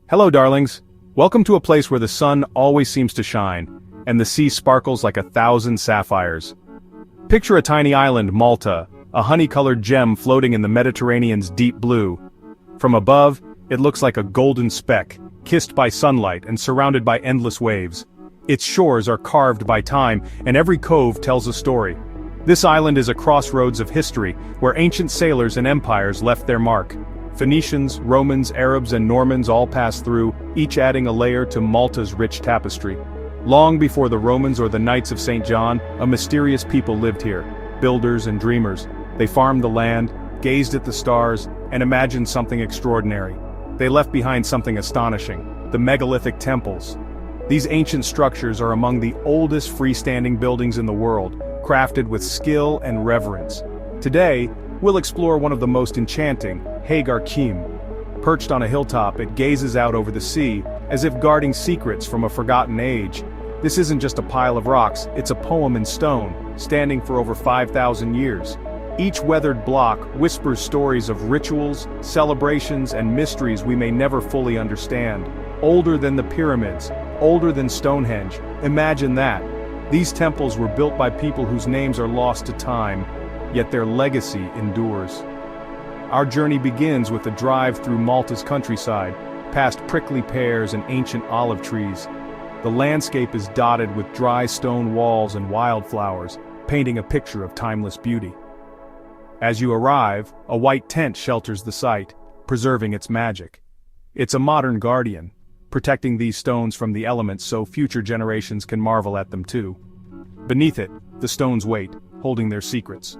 Hello, darlings. Welcome to a place where the sun always seems to shine, and the sea sparkles like 1,000 sapphires. Picture a tiny island, Malta, a honey-colored gem floating in the Mediterranean's deep blue. From above, it looks like a golden speck, kissed by sunlight and surrounded by endless waves. Its shores are carved by time, and every cove tells a story. This island is a crossroads of history, where ancient sailors and empires left their mark. Phoenicians, Romans, Arabs, and Normans all passed through, each adding a layer to Malta's rich tapestry. Long before the Romans or the Knights of St. John, a mysterious people lived here, builders and dreamers. They farmed the land, gazed at the stars, and imagined something extraordinary. They left behind something astonishing: the megalithic temples. These ancient structures are among the oldest freestanding buildings in the world, crafted with skill and reverence. Today, we'll explore one of the most enchanting, Ħaġar Qim. Perched on a hilltop, it gazes out over the sea, as if guarding secrets from a forgotten age. This isn't just a pile of rocks, it's a poem in stone, standing for over 5,000 years. Each weathered block whispers stories of rituals, celebrations, and mysteries we may never fully understand. Older than the pyramids, older than Stonehenge. Imagine that. These temples were built by people whose names are lost to time, yet their legacy endures. Our journey begins with a drive through Malta's countryside, past prickly pears and ancient olive trees. The landscape is dotted with dry stone walls and wildflowers, painting a picture of timeless beauty. As you arrive, a white tent shelters the site, preserving its magic. It's a modern guardian, protecting these stones from the elements so future generations can marvel at them too. Beneath it, the stones wait, holding their secrets.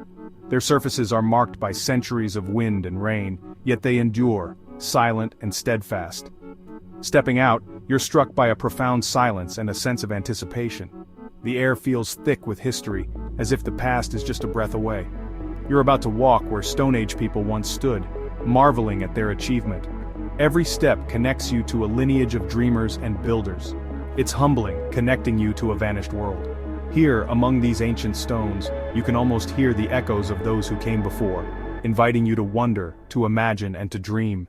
Their surfaces are marked by centuries of wind and rain, yet they endure, silent and steadfast. Stepping out, you're struck by a profound silence and a sense of anticipation. The air feels thick with history, as if the past is just a breath away. You're about to walk where Stone Age people once stood, marveling at their achievement. Every step connects you to a lineage of dreamers and builders. It's humbling, connecting you to a vanished world. Here, among these ancient stones, you can almost hear the echoes of those who came before, inviting you to wonder, to imagine, and to dream.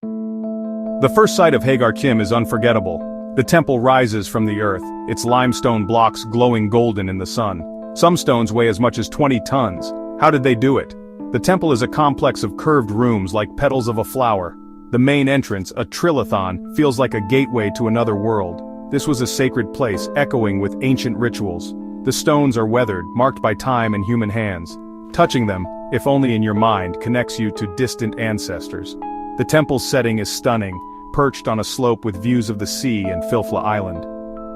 The first sight of Ħaġar Qim is unforgettable. The temple rises from the earth, its limestone blocks glowing golden in the sun. Some stones weigh as much as 20 tons. How did they do it? The temple is a complex of curved rooms like petals of a flower. The main entrance, a trilithon, feels like a gateway to another world. This was a sacred place, echoing with ancient rituals. The stones are weathered, marked by time and human hands. Touching them, if only in your mind, connects you to distant ancestors. The temple's setting is stunning, perched on a slope with views of the sea and Filfla Island.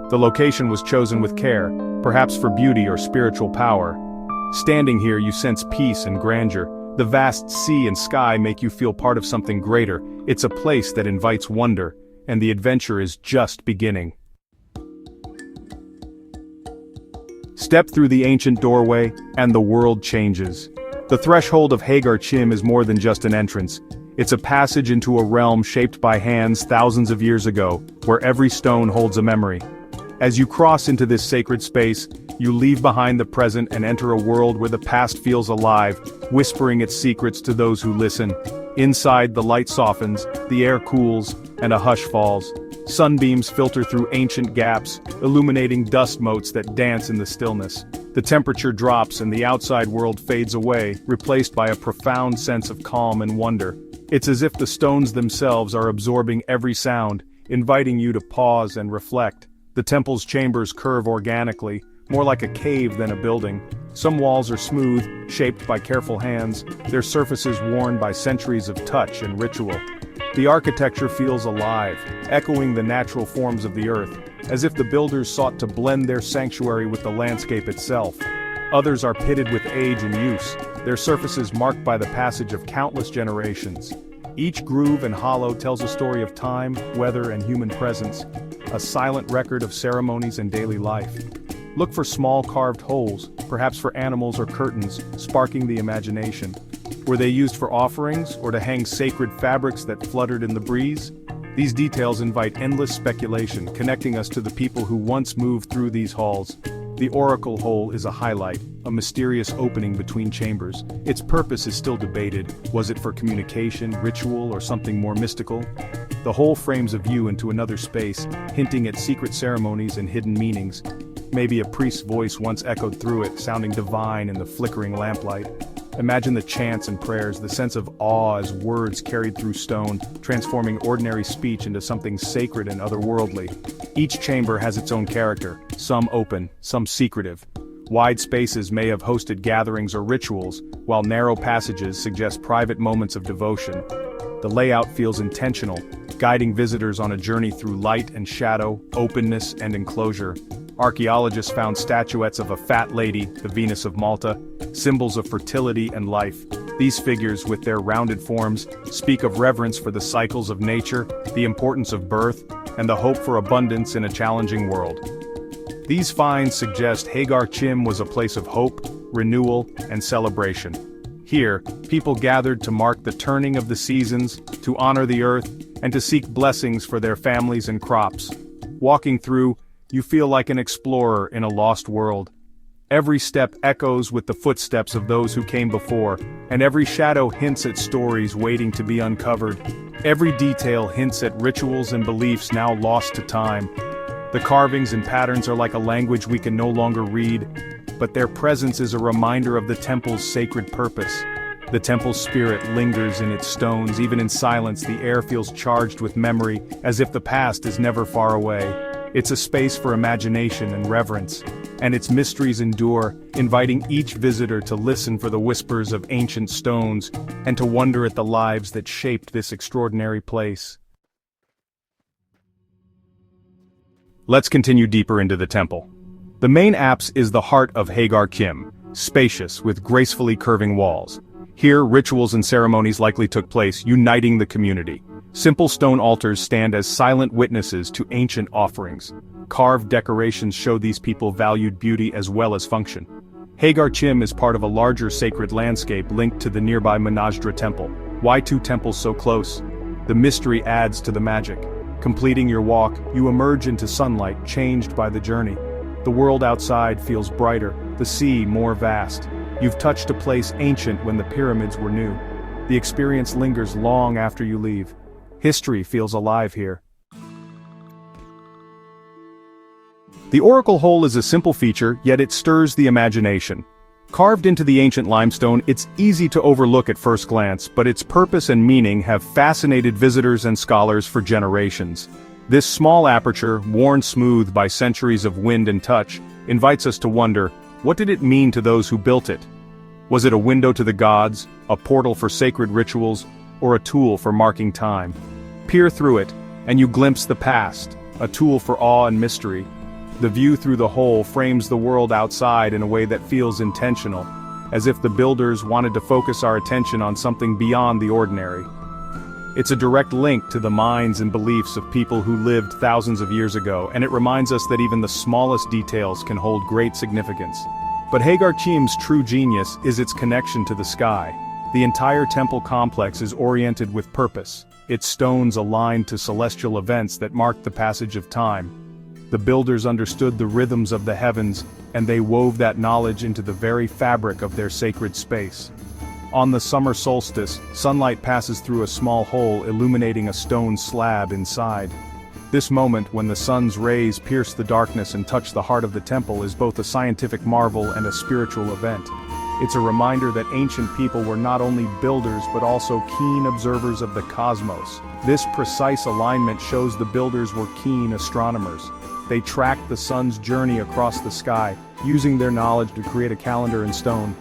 The location was chosen with care, perhaps for beauty or spiritual power. Standing here, you sense peace and grandeur. The vast sea and sky make you feel part of something greater. It's a place that invites wonder, and the adventure is just beginning. Step through the ancient doorway, and the world changes. The threshold of Ħaġar Qim is more than just an entrance. It's a passage into a realm shaped by hands thousands of years ago, where every stone holds a memory. As you cross into this sacred space, you leave behind the present and enter a world where the past feels alive, whispering its secrets to those who listen. Inside, the light softens, the air cools, and a hush falls. Sunbeams filter through ancient gaps, illuminating dust motes that dance in the stillness. The temperature drops and the outside world fades away, replaced by a profound sense of calm and wonder. It's as if the stones themselves are absorbing every sound, inviting you to pause and reflect. The temple's chambers curve organically, more like a cave than a building. Some walls are smooth, shaped by careful hands, their surfaces worn by centuries of touch and ritual. The architecture feels alive, echoing the natural forms of the earth, as if the builders sought to blend their sanctuary with the landscape itself. Others are pitted with age and use, their surfaces marked by the passage of countless generations. Each groove and hollow tells a story of time, weather, and human presence, a silent record of ceremonies and daily life. Look for small carved holes, perhaps for animals or curtains, sparking the imagination. Were they used for offerings, or to hang sacred fabrics that fluttered in the breeze? These details invite endless speculation, connecting us to the people who once moved through these halls. The oracle hole is a highlight, a mysterious opening between chambers. Its purpose is still debated. Was it for communication, ritual, or something more mystical? The hole frames a view into another space, hinting at secret ceremonies and hidden meanings. Maybe a priest's voice once echoed through it, sounding divine in the flickering lamplight. Imagine the chants and prayers, the sense of awe as words carried through stone, transforming ordinary speech into something sacred and otherworldly. Each chamber has its own character, some open, some secretive. Wide spaces may have hosted gatherings or rituals, while narrow passages suggest private moments of devotion. The layout feels intentional, guiding visitors on a journey through light and shadow, openness and enclosure. Archaeologists found statuettes of a fat lady, the Venus of Malta, symbols of fertility and life. These figures, with their rounded forms, speak of reverence for the cycles of nature, the importance of birth, and the hope for abundance in a challenging world. These finds suggest Ħaġar Qim was a place of hope, renewal, and celebration. Here, people gathered to mark the turning of the seasons, to honor the earth, and to seek blessings for their families and crops. Walking through, you feel like an explorer in a lost world. Every step echoes with the footsteps of those who came before, and every shadow hints at stories waiting to be uncovered. Every detail hints at rituals and beliefs now lost to time. The carvings and patterns are like a language we can no longer read, but their presence is a reminder of the temple's sacred purpose. The temple's spirit lingers in its stones. Even in silence, the air feels charged with memory, as if the past is never far away. It's a space for imagination and reverence, and its mysteries endure, inviting each visitor to listen for the whispers of ancient stones, and to wonder at the lives that shaped this extraordinary place. Let's continue deeper into the temple. The main apse is the heart of Ħaġar Qim, spacious with gracefully curving walls. Here, rituals and ceremonies likely took place, uniting the community. Simple stone altars stand as silent witnesses to ancient offerings. Carved decorations show these people valued beauty as well as function. Ħaġar Qim is part of a larger sacred landscape linked to the nearby Monajdra temple. Why two temples so close? The mystery adds to the magic. Completing your walk, you emerge into sunlight, changed by the journey. The world outside feels brighter, the sea more vast. You've touched a place ancient when the pyramids were new. The experience lingers long after you leave. History feels alive here. The oracle hole is a simple feature, yet it stirs the imagination. Carved into the ancient limestone, it's easy to overlook at first glance, but its purpose and meaning have fascinated visitors and scholars for generations. This small aperture, worn smooth by centuries of wind and touch, invites us to wonder, what did it mean to those who built it? Was it a window to the gods, a portal for sacred rituals, or a tool for marking time? Peer through it, and you glimpse the past, a tool for awe and mystery. The view through the hole frames the world outside in a way that feels intentional, as if the builders wanted to focus our attention on something beyond the ordinary. It's a direct link to the minds and beliefs of people who lived thousands of years ago, and it reminds us that even the smallest details can hold great significance. But Ħaġar Qim's true genius is its connection to the sky. The entire temple complex is oriented with purpose, its stones aligned to celestial events that mark the passage of time. The builders understood the rhythms of the heavens, and they wove that knowledge into the very fabric of their sacred space. On the summer solstice, sunlight passes through a small hole, illuminating a stone slab inside. This moment, when the sun's rays pierce the darkness and touch the heart of the temple, is both a scientific marvel and a spiritual event. It's a reminder that ancient people were not only builders but also keen observers of the cosmos. This precise alignment shows the builders were keen astronomers. They tracked the sun's journey across the sky, using their knowledge to create a calendar in stone.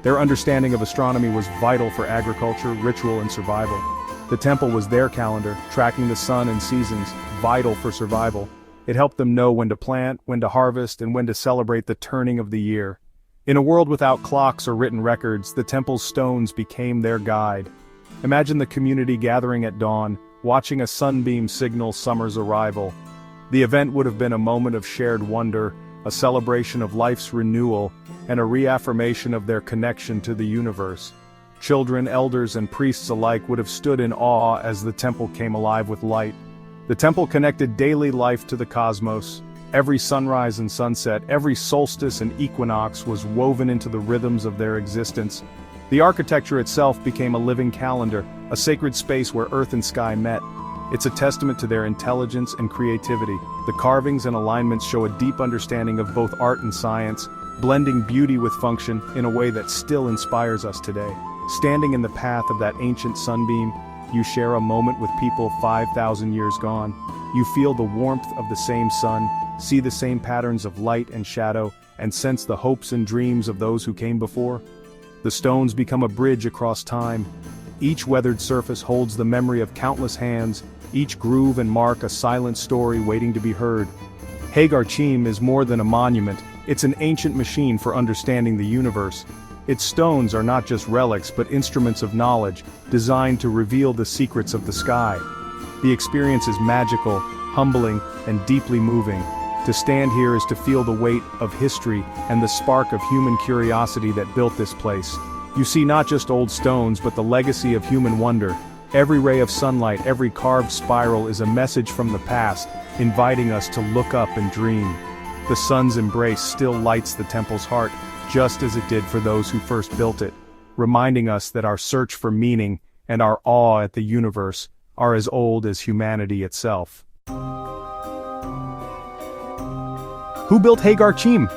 Their understanding of astronomy was vital for agriculture, ritual, and survival. The temple was their calendar, tracking the sun and seasons, vital for survival. It helped them know when to plant, when to harvest, and when to celebrate the turning of the year. In a world without clocks or written records, the temple's stones became their guide. Imagine the community gathering at dawn, watching a sunbeam signal summer's arrival. The event would have been a moment of shared wonder, a celebration of life's renewal, and a reaffirmation of their connection to the universe. Children, elders, and priests alike would have stood in awe as the temple came alive with light. The temple connected daily life to the cosmos. Every sunrise and sunset, every solstice and equinox was woven into the rhythms of their existence. The architecture itself became a living calendar, a sacred space where earth and sky met. It's a testament to their intelligence and creativity. The carvings and alignments show a deep understanding of both art and science, blending beauty with function in a way that still inspires us today. Standing in the path of that ancient sunbeam, you share a moment with people 5,000 years gone. You feel the warmth of the same sun, see the same patterns of light and shadow, and sense the hopes and dreams of those who came before. The stones become a bridge across time. Each weathered surface holds the memory of countless hands, each groove and mark a silent story waiting to be heard. Ħaġar Qim is more than a monument, it's an ancient machine for understanding the universe. Its stones are not just relics but instruments of knowledge, designed to reveal the secrets of the sky. The experience is magical, humbling, and deeply moving. To stand here is to feel the weight of history and the spark of human curiosity that built this place. You see not just old stones but the legacy of human wonder. Every ray of sunlight, every carved spiral is a message from the past, inviting us to look up and dream. The sun's embrace still lights the temple's heart, just as it did for those who first built it, reminding us that our search for meaning and our awe at the universe are as old as humanity itself. Who built Ħaġar Qim?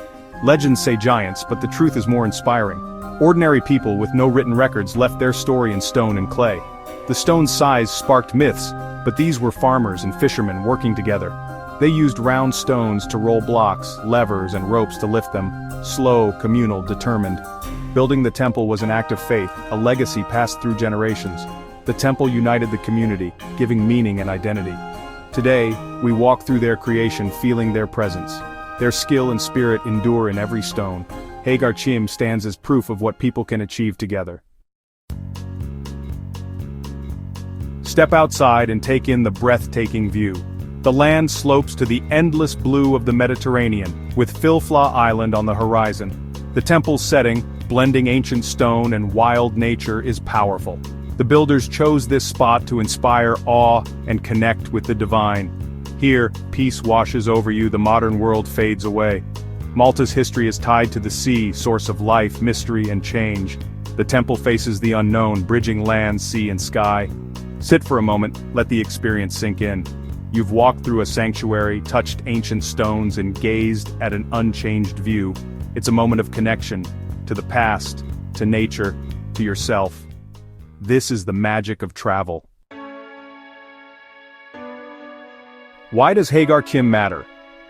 Legends say giants, but the truth is more inspiring. Ordinary people with no written records left their story in stone and clay. The stone's size sparked myths, but these were farmers and fishermen working together. They used round stones to roll blocks, levers, and ropes to lift them, slow, communal, determined. Building the temple was an act of faith, a legacy passed through generations. The temple united the community, giving meaning and identity. Today, we walk through their creation feeling their presence. Their skill and spirit endure in every stone. Ħaġar Qim stands as proof of what people can achieve together. Step outside and take in the breathtaking view. The land slopes to the endless blue of the Mediterranean, with Filfla Island on the horizon. The temple's setting, blending ancient stone and wild nature, is powerful. The builders chose this spot to inspire awe and connect with the divine. Here, peace washes over you, the modern world fades away. Malta's history is tied to the sea, source of life, mystery, and change. The temple faces the unknown, bridging land, sea, and sky. Sit for a moment, let the experience sink in. You've walked through a sanctuary, touched ancient stones, and gazed at an unchanged view. It's a moment of connection, to the past, to nature, to yourself. This is the magic of travel. Why does Ħaġar Qim matter?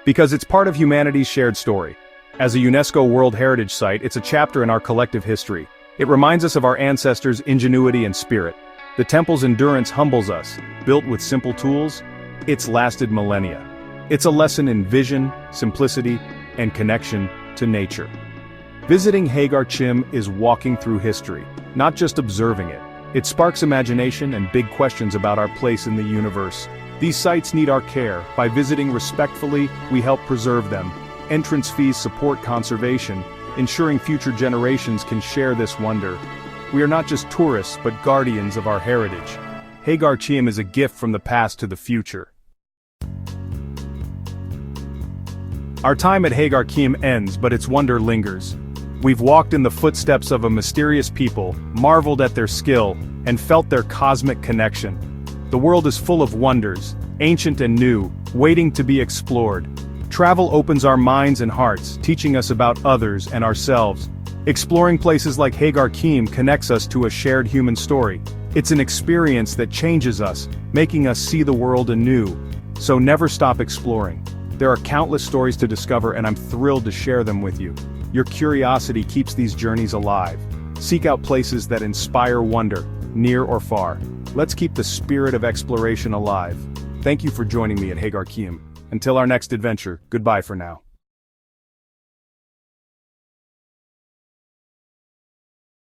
Because it's part of humanity's shared story. As a UNESCO World Heritage Site, it's a chapter in our collective history. It reminds us of our ancestors' ingenuity and spirit. The temple's endurance humbles us. Built with simple tools, it's lasted millennia. It's a lesson in vision, simplicity, and connection to nature. Visiting Ħaġar Qim is walking through history, not just observing it. It sparks imagination and big questions about our place in the universe. These sites need our care. By visiting respectfully, we help preserve them. Entrance fees support conservation, ensuring future generations can share this wonder. We are not just tourists, but guardians of our heritage. Ħaġar Qim is a gift from the past to the future. Our time at Ħaġar Qim ends, but its wonder lingers. We've walked in the footsteps of a mysterious people, marveled at their skill, and felt their cosmic connection. The world is full of wonders, ancient and new, waiting to be explored. Travel opens our minds and hearts, teaching us about others and ourselves. Exploring places like Ħaġar Qim connects us to a shared human story. It's an experience that changes us, making us see the world anew. So never stop exploring. There are countless stories to discover, and I'm thrilled to share them with you. Your curiosity keeps these journeys alive. Seek out places that inspire wonder, near or far. Let's keep the spirit of exploration alive. Thank you for joining me at Ħaġar Qim. Until our next adventure, goodbye for now.